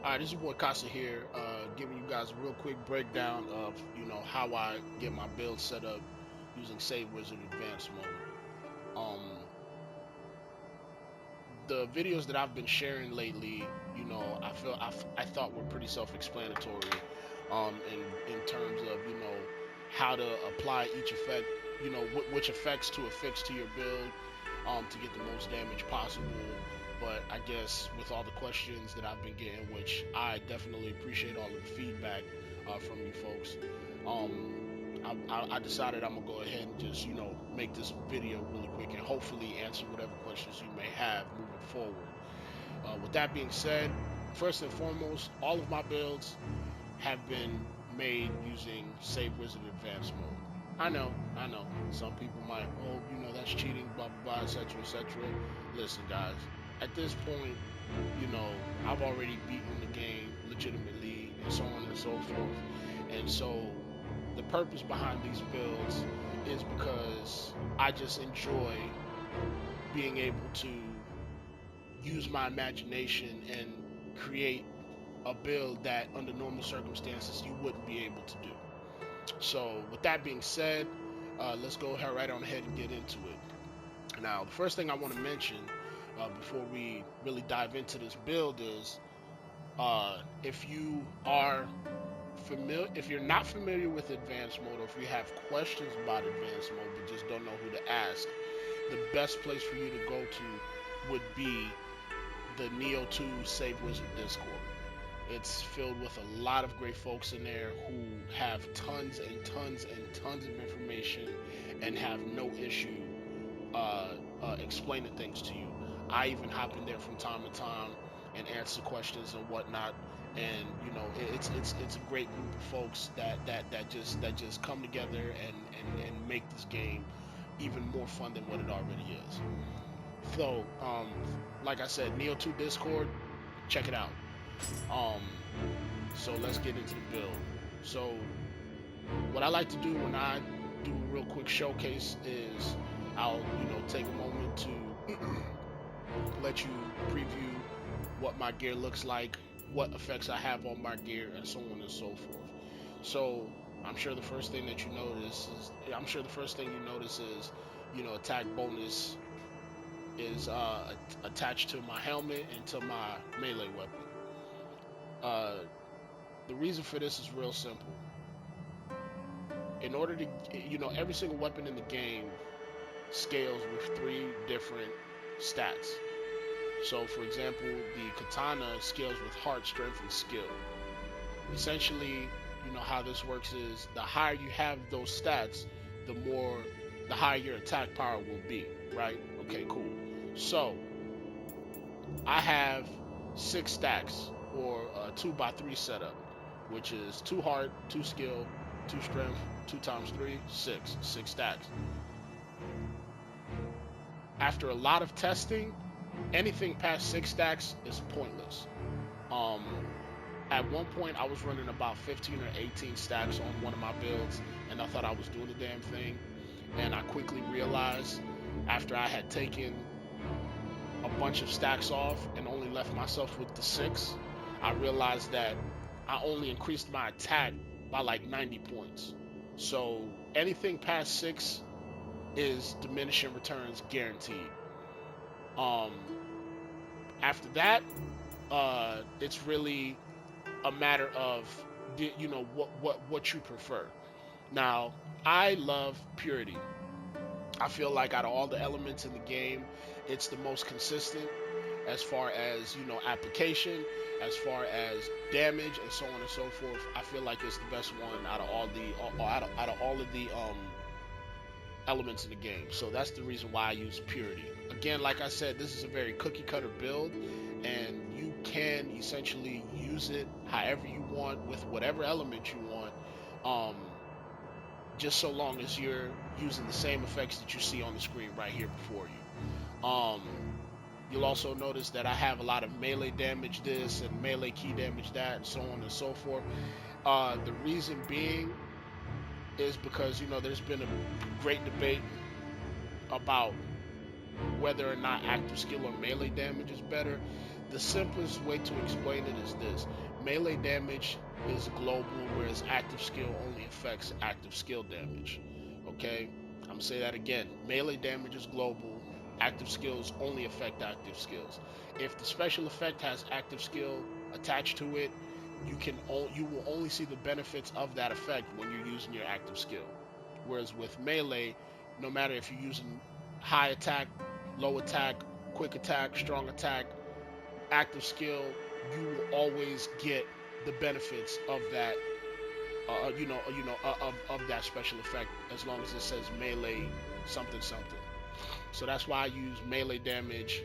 All right, this is your boy Casa here, giving you guys a real quick breakdown of how I get my build set up using Save Wizard Advanced mode. Um, the videos that I've been sharing lately, I thought were pretty self-explanatory, in terms of how to apply each effect, which effects to affix to your build, to get the most damage possible. But I guess with all the questions that I've been getting, which I definitely appreciate all of the feedback from you folks, I decided I'm gonna go ahead and just make this video really quick and hopefully answer whatever questions you may have moving forward. With that being said, first and foremost, all of my builds have been made using Save Wizard Advanced mode. I know. Some people might, oh, that's cheating, blah blah blah, etc. etc. Listen, guys, at this point, I've already beaten the game legitimately, and so on and so forth. And so, the purpose behind these builds is because I just enjoy being able to use my imagination and create a build that under normal circumstances you wouldn't be able to do. So with that being said, let's go right on ahead and get into it. Now, the first thing I want to mention before we really dive into this build is if if you're not familiar with advanced mode, or if you have questions about advanced mode but just don't know who to ask, the best place for you to go to would be the Nioh 2 Save Wizard Discord. It's filled with a lot of great folks in there who have tons and tons and tons of information and have no issue explaining things to you. I even hop in there from time to time and answer questions and whatnot. And it's a great group of folks that just come together and make this game even more fun than what it already is. So, like I said, Neo 2 Discord, check it out. Um, so let's get into the build. So, what I like to do when I do a real quick showcase is I'll, take a moment to let you preview what my gear looks like, what effects I have on my gear, and so on and so forth. So, I'm sure the first thing that you notice is, I'm sure the first thing you notice is, attack bonus is attached to my helmet and to my melee weapon. Uh, the reason for this is real simple. In order to, every single weapon in the game scales with three different stats. So, for example, the katana scales with heart, strength, and skill. Essentially, how this works is the higher you have those stats, the higher your attack power will be, right? Okay, cool. So, I have 6 stacks, or a 2x3 setup, which is 2 heart, 2 skill, 2 strength, 2 times 3, 6. 6 stacks. After a lot of testing, anything past 6 stacks is pointless. Um, at one point, I was running about 15 or 18 stacks on one of my builds, and I thought I was doing the damn thing. And I quickly realized, after I had taken a bunch of stacks off and only left myself with the 6, I realized that I only increased my attack by like 90 points. So anything past 6 is diminishing returns guaranteed. Um, After that, it's really a matter of what you prefer. Now, I love purity. I feel like out of all the elements in the game, it's the most consistent as far as application, as far as damage, and so on and so forth. I feel like it's the best one out of all of the elements in the game. So that's the reason why I use purity. Again, like I said, this is a very cookie cutter build, and you can essentially use it however you want with whatever element you want. Um, just so long as you're using the same effects that you see on the screen right here before you. You'll also notice that I have a lot of melee damage this and melee key damage that, and so on and so forth. The reason being is because there's been a great debate about whether or not active skill or melee damage is better. the simplest way to explain it is this: melee damage is global, whereas active skill only affects active skill damage. Okay, I'm gonna say that again: melee damage is global, active skills only affect active skills. If the special effect has active skill attached to it, you will only see the benefits of that effect when you're using your active skill. Whereas with melee, no matter if you're using high attack, low attack, quick attack, strong attack, active skill, you will always get the benefits of that. Of that special effect, as long as it says melee something something. So that's why I use melee damage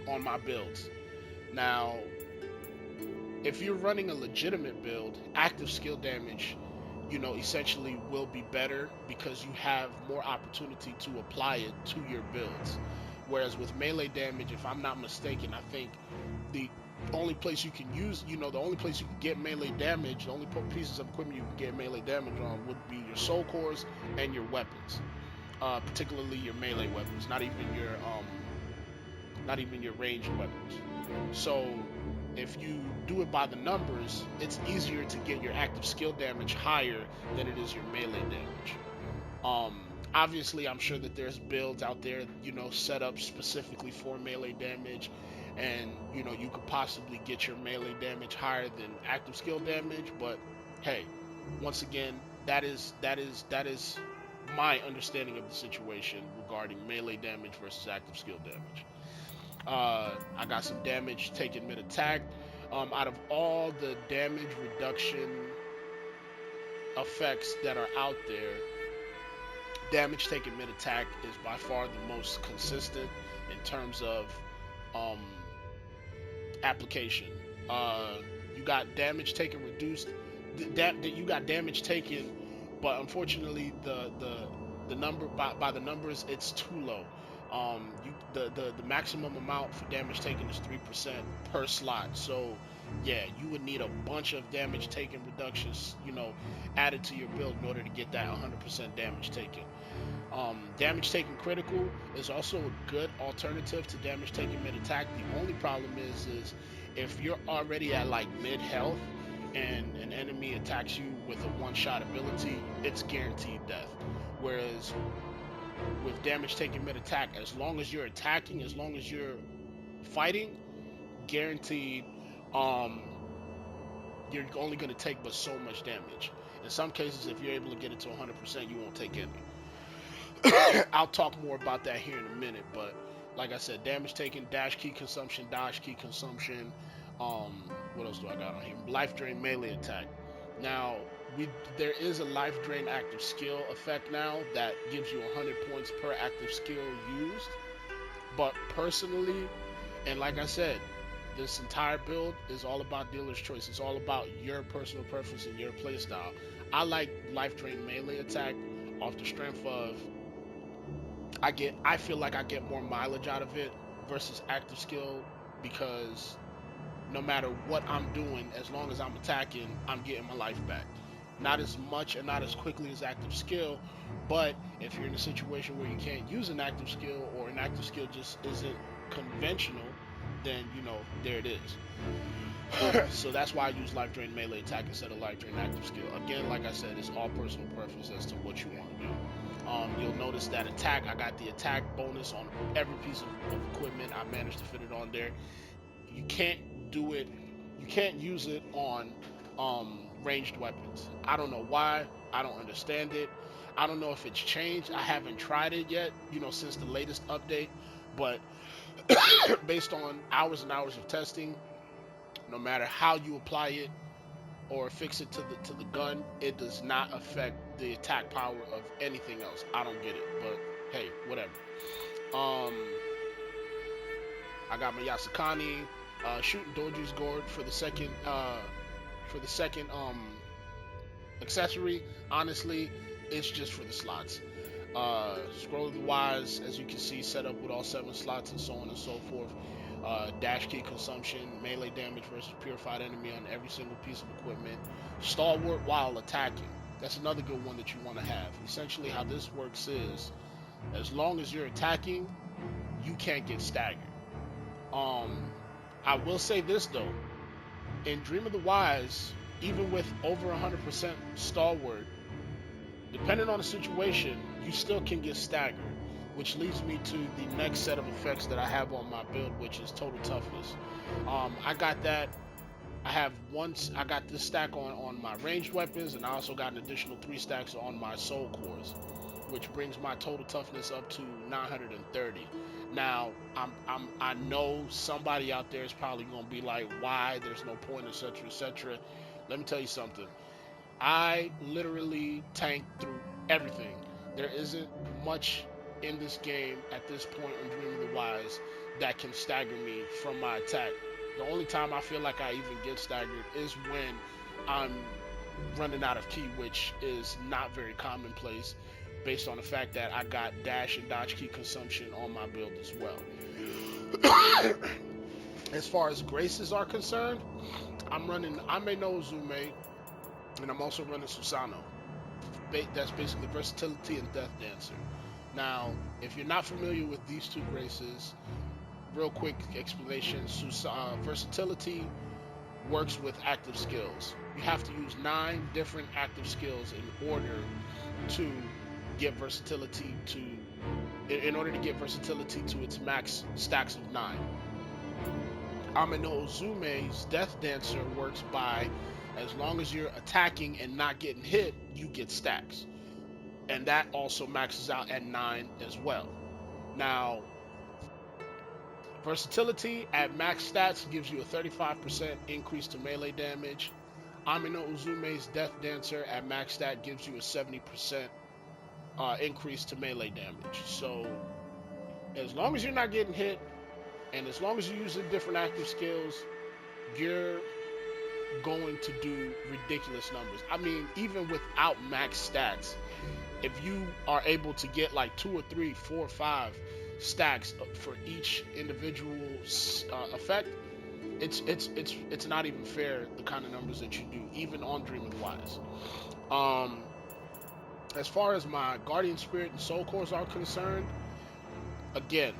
on my builds. Now, if you're running a legitimate build, active skill damage, essentially will be better because you have more opportunity to apply it to your builds. Whereas with melee damage, if I'm not mistaken, I think the only place you can use, the only place you can get melee damage, the only pieces of equipment you can get melee damage on would be your soul cores and your weapons, particularly your melee weapons, not even your ranged weapons. So if you do it by the numbers, it's easier to get your active skill damage higher than it is your melee damage. Obviously, I'm sure that there's builds out there, set up specifically for melee damage, and you could possibly get your melee damage higher than active skill damage. But hey, once again, that is my understanding of the situation regarding melee damage versus active skill damage. I got some damage taken mid attack. Out of all the damage reduction effects that are out there, damage taken mid attack is by far the most consistent in terms of um, application. You got damage taken reduced. You got damage taken, but unfortunately the number by the numbers, it's too low. The maximum amount for damage taken is 3% per slot. So yeah, you would need a bunch of damage taken reductions, added to your build in order to get that 100% damage taken. Damage taken critical is also a good alternative to damage taken mid attack. The only problem is if you're already at like mid health and an enemy attacks you with a one-shot ability, it's guaranteed death. Whereas with damage taken mid attack, as long as you're attacking, as long as you're fighting, guaranteed, um, you're only going to take but so much damage. In some cases, if you're able to get it to 100%, you won't take any. I'll talk more about that here in a minute, but like I said, damage taken, dash key consumption, dodge key consumption. What else do I got on here? Life drain melee attack. Now, there is a life drain active skill effect now that gives you 100 points per active skill used. But personally, and like I said, this entire build is all about dealer's choice. It's all about your personal preference and your playstyle. I like life drain melee attack off the strength of I feel like I get more mileage out of it versus active skill, because no matter what I'm doing, as long as I'm attacking, I'm getting my life back. Not as much and not as quickly as active skill, but if you're in a situation where you can't use an active skill, or an active skill just isn't conventional, then there it is. So that's why I use life drain melee attack instead of life drain active skill. Again, like I said, it's all personal preference as to what you want to do. You'll notice that attack, I got the attack bonus on every piece of equipment. I managed to fit it on there. You can't use it on ranged weapons. I don't know why. I don't understand it. I don't know if it's changed. I haven't tried it yet, since the latest update. But based on hours and hours of testing, no matter how you apply it or fix it to the gun, it does not affect the attack power of anything else. I don't get it, but hey, whatever. I got my Yasukani shooting Doji's Gourd for the second accessory. Honestly, it's just for the slots. Scrolling wise, as you can see, set up with all 7 slots and so on and so forth. Dash key consumption, melee damage versus purified enemy on every single piece of equipment. Stalwart while attacking. That's another good one that you want to have. Essentially, how this works is, as long as you're attacking, you can't get staggered. I will say this though, in Dream of the Wise, even with over 100% stalwart, depending on the situation, you still can get staggered, which leads me to the next set of effects that I have on my build, which is total toughness. I got that. I got this stack on my ranged weapons, and I also got an additional 3 stacks on my soul cores, which brings my total toughness up to 930. Now, I know somebody out there is probably gonna be like, why? There's no point, etc., etc. Let me tell you something. I literally tanked through everything. There isn't much in this game at this point in Dream of the Wise that can stagger me from my attack. The only time I feel like I even get staggered is when I'm running out of ki, which is not very commonplace based on the fact that I got dash and dodge key consumption on my build as well. As far as graces are concerned, I'm running Ame no Uzume, and I'm also running Susanoo. That's basically versatility and death dancer. Now, if you're not familiar with these 2 graces, real quick explanation. Versatility works with active skills. You have to use 9 different active skills in order to get versatility to its max stacks of 9. Ame no Uzume's Death Dancer works by, as long as you're attacking and not getting hit, you get stacks. And that also maxes out at 9 as well. Now, versatility at max stats gives you a 35% increase to melee damage. Ame no Uzume's Death Dancer at max stat gives you a 70% increase to melee damage. So, as long as you're not getting hit, and as long as you're using different active skills, you're going to do ridiculous numbers. I mean, even without max stats, if you are able to get like 2 or 3, 4 or 5 stacks for each individual effect, it's not even fair the kind of numbers that you do, even on Dream of the Wise. As far as my Guardian Spirit and Soul Cores are concerned, again,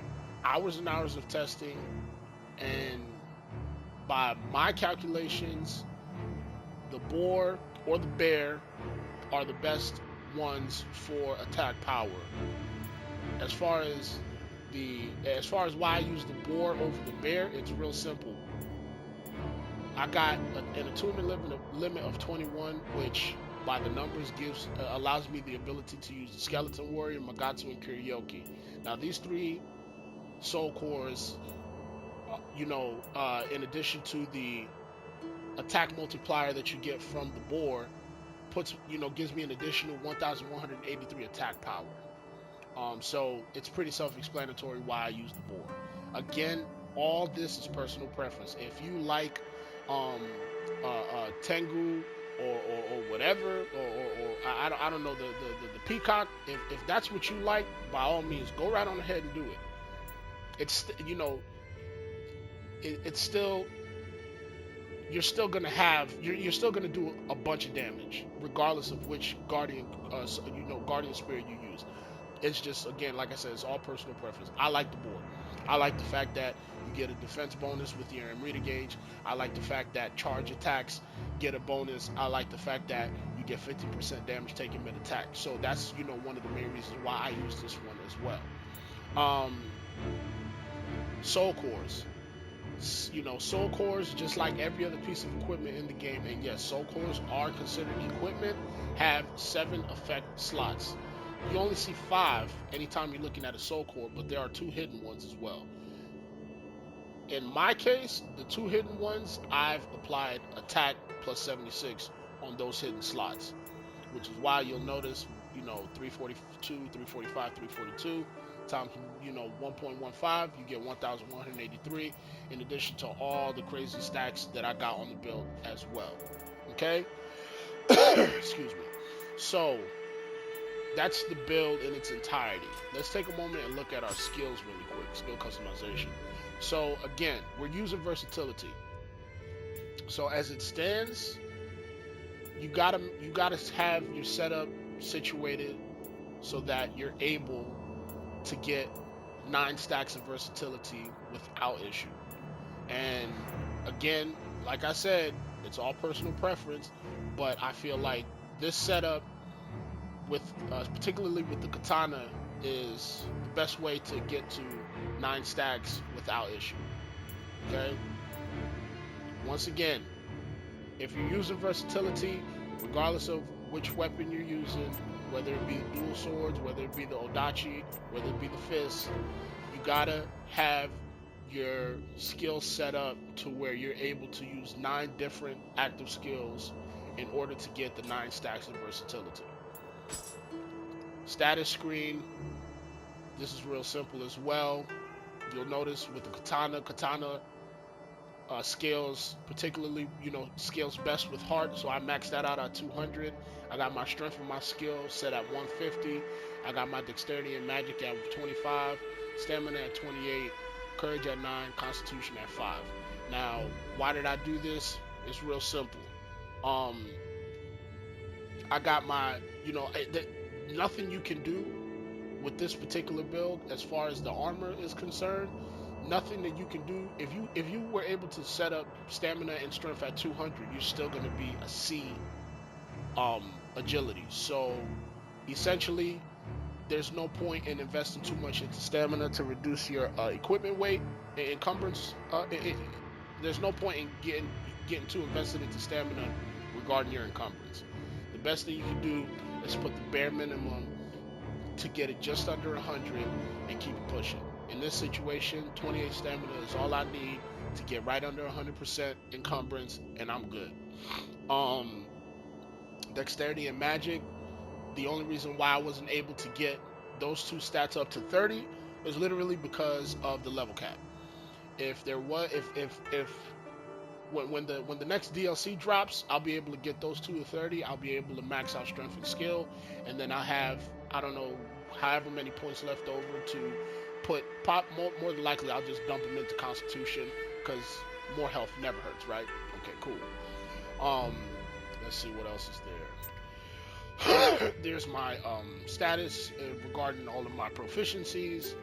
hours and hours of testing, and by my calculations, the boar or the bear are the best ones for attack power. As far as why I use the boar over the bear, it's real simple. I got an attunement limit of 21, which by the numbers allows me the ability to use the Skeleton Warrior, Magatsu, and Karaoke. Now these 3 soul cores, in addition to the attack multiplier that you get from the boar, gives me an additional 1,183 attack power. So it's pretty self-explanatory why I use the boar. Again, all this is personal preference. If you like Tengu or whatever, or I don't know, the peacock, if that's what you like, by all means, go right on ahead and do it. It's it's still, you're still gonna do a bunch of damage regardless of which guardian spirit you use. It's just, again, like I said, it's all personal preference. I like the board. I like the fact that you get a defense bonus with your Amrita gauge. I like the fact that charge attacks get a bonus. I like the fact that you get 50% damage taken mid attack. So that's one of the main reasons why I use this one as well. Soul cores. Soul cores, just like every other piece of equipment in the game, and yes, soul cores are considered equipment, have 7 effect slots. You only see 5 anytime you're looking at a soul core, but there are 2 hidden ones as well. In my case, the 2 hidden ones, I've applied attack plus 76 on those hidden slots, which is why you'll notice, 342, 345, 342 times 1.15, you get 1,183, in addition to all the crazy stacks that I got on the build as well. Okay? Excuse me. So that's the build in its entirety. Let's take a moment and look at our skills really quick. Skill customization. So again, we're using versatility. So as it stands, you gotta have your setup situated so that you're able to get 9 stacks of versatility without issue. And again, like I said, it's all personal preference, but I feel like this setup with particularly with the katana is the best way to get to 9 stacks without issue. Okay, once again, if you're using versatility, regardless of which weapon you're using, whether it be dual swords, whether it be the odachi, whether it be the fist, you gotta have your skill set up to where you're able to use 9 different active skills in order to get the 9 stacks of versatility. Status screen, this is real simple as well. You'll notice with the katana scales, particularly, scales best with heart, so I maxed that out at 200. I got my strength and my skill set at 150. I got my dexterity and magic at 25, stamina at 28, courage at 9, constitution at 5. Now, why did I do this? It's real simple. I got my, nothing you can do with this particular build as far as the armor is concerned. Nothing that you can do. If you were able to set up stamina and strength at 200, you're still going to be a C agility. So essentially, there's no point in investing too much into stamina to reduce your equipment weight and encumbrance. There's no point in getting too invested into stamina regarding your encumbrance. The best thing you can do is put the bare minimum to get it just under 100 and keep it pushing. In this situation, 28 stamina is all I need to get right under 100% encumbrance, and I'm good. Dexterity and magic, the only reason why I wasn't able to get those 2 stats up to 30 is literally because of the level cap. If there was, when the next DLC drops, I'll be able to get those 2 to 30. I'll be able to max out strength and skill, and then I'll have, I don't know, however many points left over to more than likely I'll just dump them into constitution, because more health never hurts, right? Okay, cool. Let's see what else is there. There's my status regarding all of my proficiencies.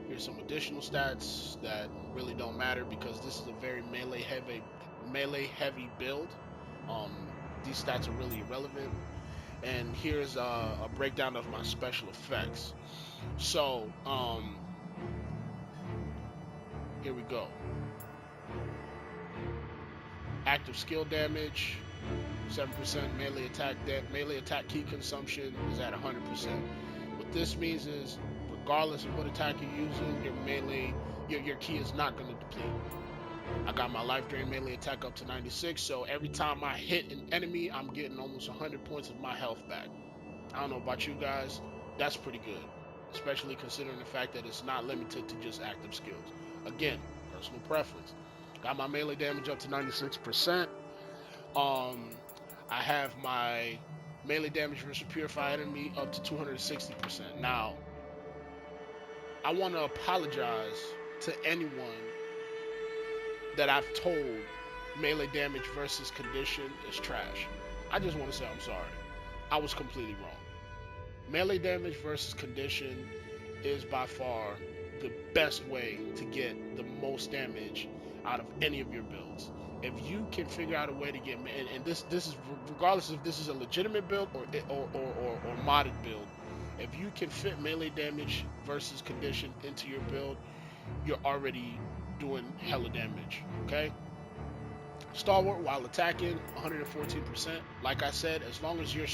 Here's some additional stats that really don't matter because this is a very melee heavy build. These stats are really irrelevant. And here's a breakdown of my special effects. So here we go. Active skill damage, 7% melee attack key consumption is at 100%. What this means is, regardless of what attack you're using, your melee, your key is not going to deplete. I got my life drain melee attack up to 96, so every time I hit an enemy, I'm getting almost 100 points of my health back. I don't know about you guys, that's pretty good, especially considering the fact that it's not limited to just active skills. Again, personal preference. Got my melee damage up to 96%. I have my melee damage versus purified enemy up to 260%. Now, I want to apologize to anyone that I've told melee damage versus condition is trash. I just want to say I'm sorry. I was completely wrong. Melee damage versus condition is by far the best way to get the most damage out of any of your builds. If you can figure out a way to get, and this is regardless if this is a legitimate build or modded build, if you can fit melee damage versus condition into your build, you're already doing hella damage. Okay, stalwart while attacking 114%. Like I said, as long as you're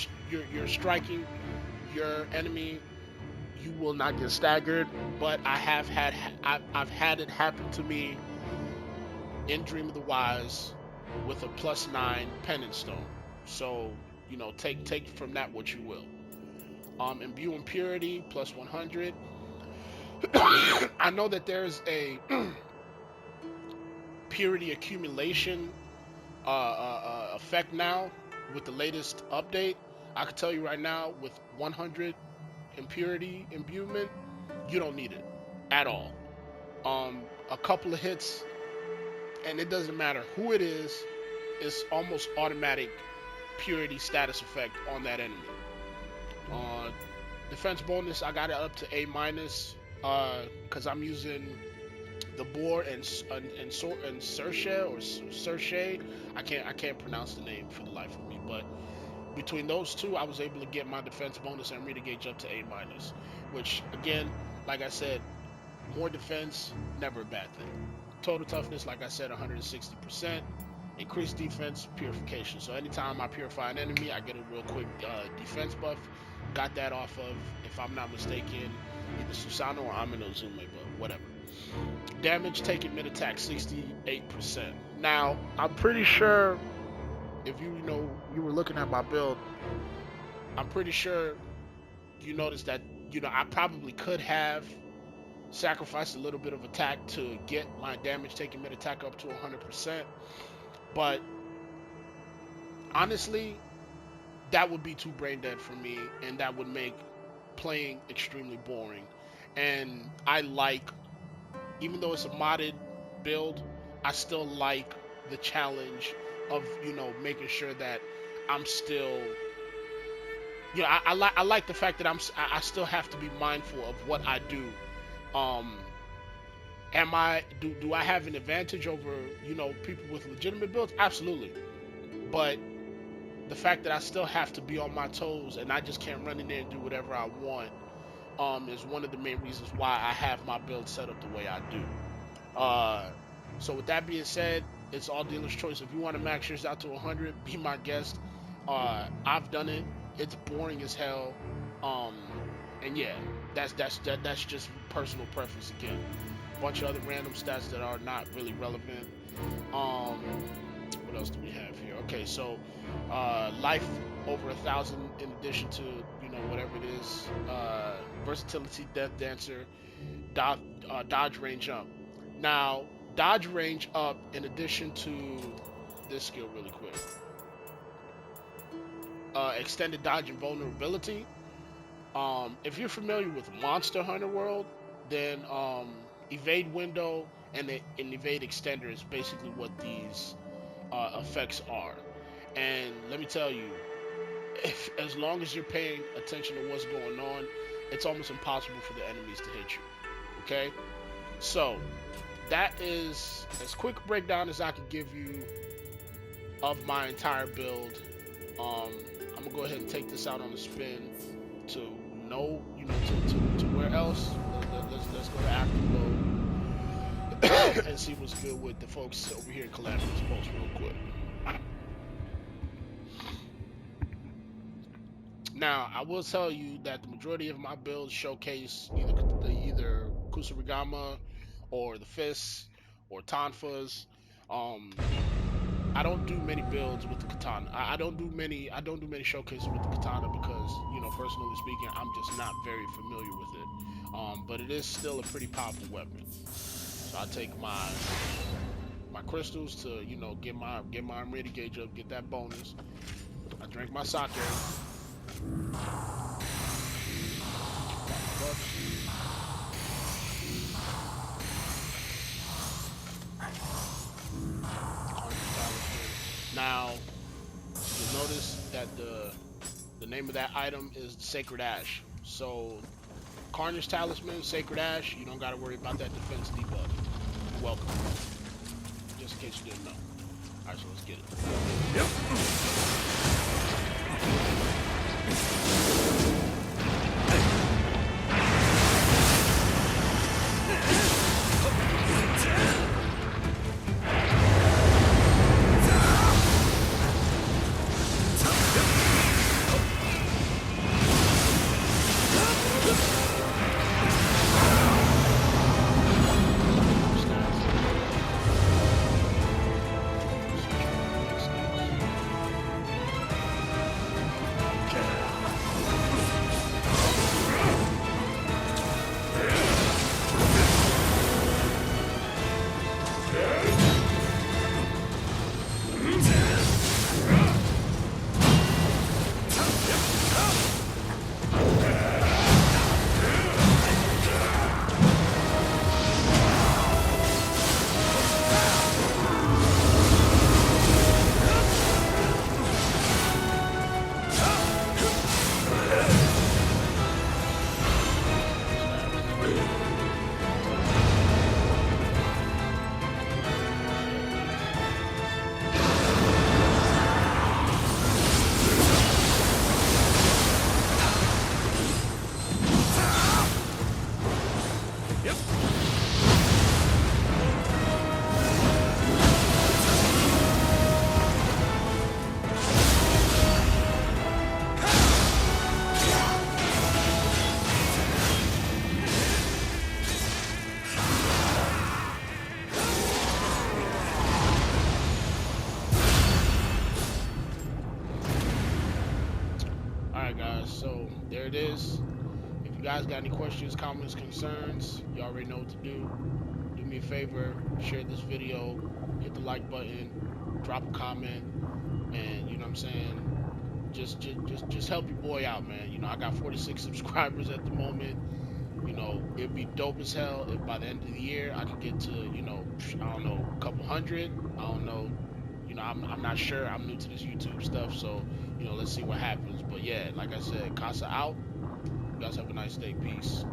striking your enemy, you will not get staggered. But I've had it happen to me in Dream of the Wise with a +9 Penance Stone. So take from that what you will. Imbue Impurity +100. I know that there's a purity accumulation effect now with the latest update. I can tell you right now, with 100 impurity imbuement, you don't need it at all. A couple of hits, and it doesn't matter who it is, it's almost automatic purity status effect on that enemy. Defense bonus, I got it up to A-, because I'm using the boar and Sershay or Sershay. I can't pronounce the name for the life of me, but between those two, I was able to get my defense bonus and arena gauge up to A minus, which again, like I said, more defense, never a bad thing. Total toughness, like I said, 160%. Increased defense, purification. So anytime I purify an enemy, I get a real quick defense buff. Got that off of, if I'm not mistaken, either Susanoo or Aminozume, but whatever. Damage taken mid attack 68%. Now, I'm pretty sure if you were looking at my build, I'm pretty sure you noticed that I probably could have sacrificed a little bit of attack to get my damage taken mid attack up to 100%, but honestly, that would be too brain dead for me, and that would make playing extremely boring. And I like, even though it's a modded build, I still like the challenge of making sure that I'm still, I like the fact that I still have to be mindful of what I do. Do I have an advantage over people with legitimate builds? Absolutely. But the fact that I still have to be on my toes and I just can't run in there and do whatever I want is one of the main reasons why I have my build set up the way I do. So with that being said, it's all dealer's choice. If you want to max yours out to 100, be my guest. I've done it. It's boring as hell. And yeah, that's just personal preference again. A bunch of other random stats that are not really relevant. What else do we have here? Okay, so life over 1,000 in addition to whatever it is. Versatility, death dancer, dodge range up. Now, dodge range up in addition to this skill really quick. Extended dodge and vulnerability. If you're familiar with Monster Hunter World, then evade window and an evade extender is basically what these effects are. And let me tell you, as long as you're paying attention to what's going on, it's almost impossible for the enemies to hit you. Okay, so that is as quick a breakdown as I can give you of my entire build. I'm gonna go ahead and take this out on the spin to to where else. Let's go to active mode and see what's good with the folks over here in Calamity's Post real quick. Now, I will tell you that the majority of my builds showcase either Kusarigama or the Fists or Tonfas. I don't do many builds with the katana. I don't do many showcases with the katana because, personally speaking, I'm just not very familiar with it. But it is still a pretty powerful weapon. So I take my crystals to, get my arena gauge up, get that bonus. I drink my sake. Now, you'll notice that the name of that item is Sacred Ash. So, Carnage Talisman, Sacred Ash, you don't gotta worry about that defense debuff. You're welcome. Just in case you didn't know. Alright, so let's get it. Yep. So there it is. If you guys got any questions, comments, concerns, you already know what to do. Do me a favor, share this video, hit the like button, drop a comment, and you know what I'm saying. Just help your boy out, man. You know, I got 46 subscribers at the moment. You know, it'd be dope as hell if by the end of the year I can get to, you know, I don't know, a couple hundred. I don't know. You know, I'm not sure. I'm new to this YouTube stuff, so you know, let's see what happens. But yeah, like I said, Casa out. You guys have a nice day. Peace.